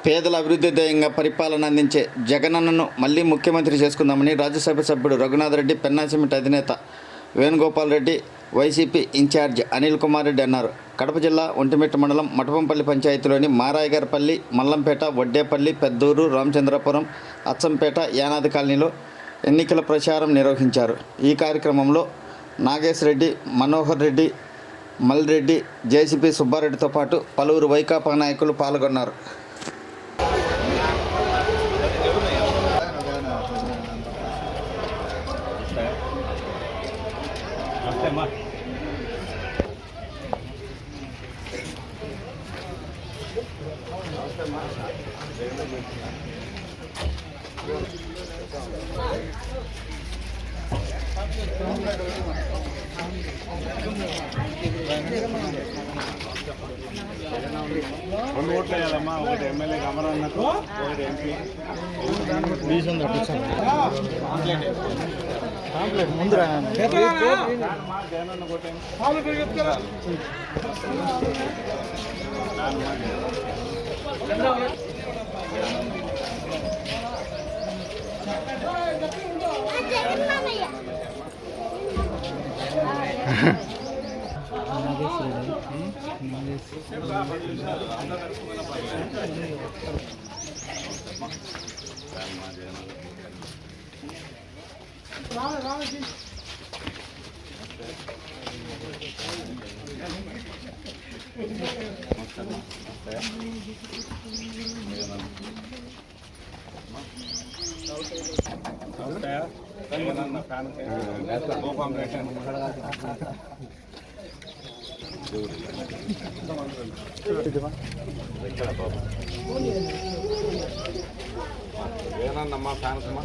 పేదల అభివృద్ధి ధ్యేయంగా పరిపాలన అందించే జగనన్నను మళ్లీ ముఖ్యమంత్రి చేసుకుందామని రాజ్యసభ సభ్యుడు రఘునాథ్ రెడ్డి, పెన్నా సిమెంట్ అధినేత వేణుగోపాల్ రెడ్డి, వైసీపీ ఇన్ఛార్జ్ అనిల్ కుమార్ రెడ్డి అన్నారు. కడప జిల్లా ఒంటిమిట్ట మండలం మఠపంపల్లి పంచాయతీలోని మారాయగారపల్లి, మల్లంపేట, వడ్డేపల్లి, పెద్దూరు, రామచంద్రపురం, అచ్చంపేట, యానాది కాలనీలో ఎన్నికల ప్రచారం నిర్వహించారు. ఈ కార్యక్రమంలో నాగేశ్ రెడ్డి, మనోహర్ రెడ్డి, మల్రెడ్డి, జేసీపీ సుబ్బారెడ్డితో పాటు పలువురు వైకాపా నాయకులు పాల్గొన్నారు. రెండు ఓట్లు వేయాలమ్మా. ఒకటి ఎమ్మెల్యే అమరన్నకు, ఒకటి ఎంపీ. ముందు జగనన్న కొట్టే ఏనమ్మా ఫ్యాన్స్ అమ్మా.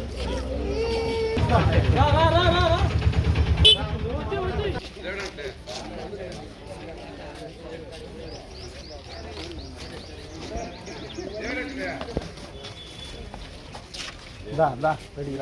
రెడీ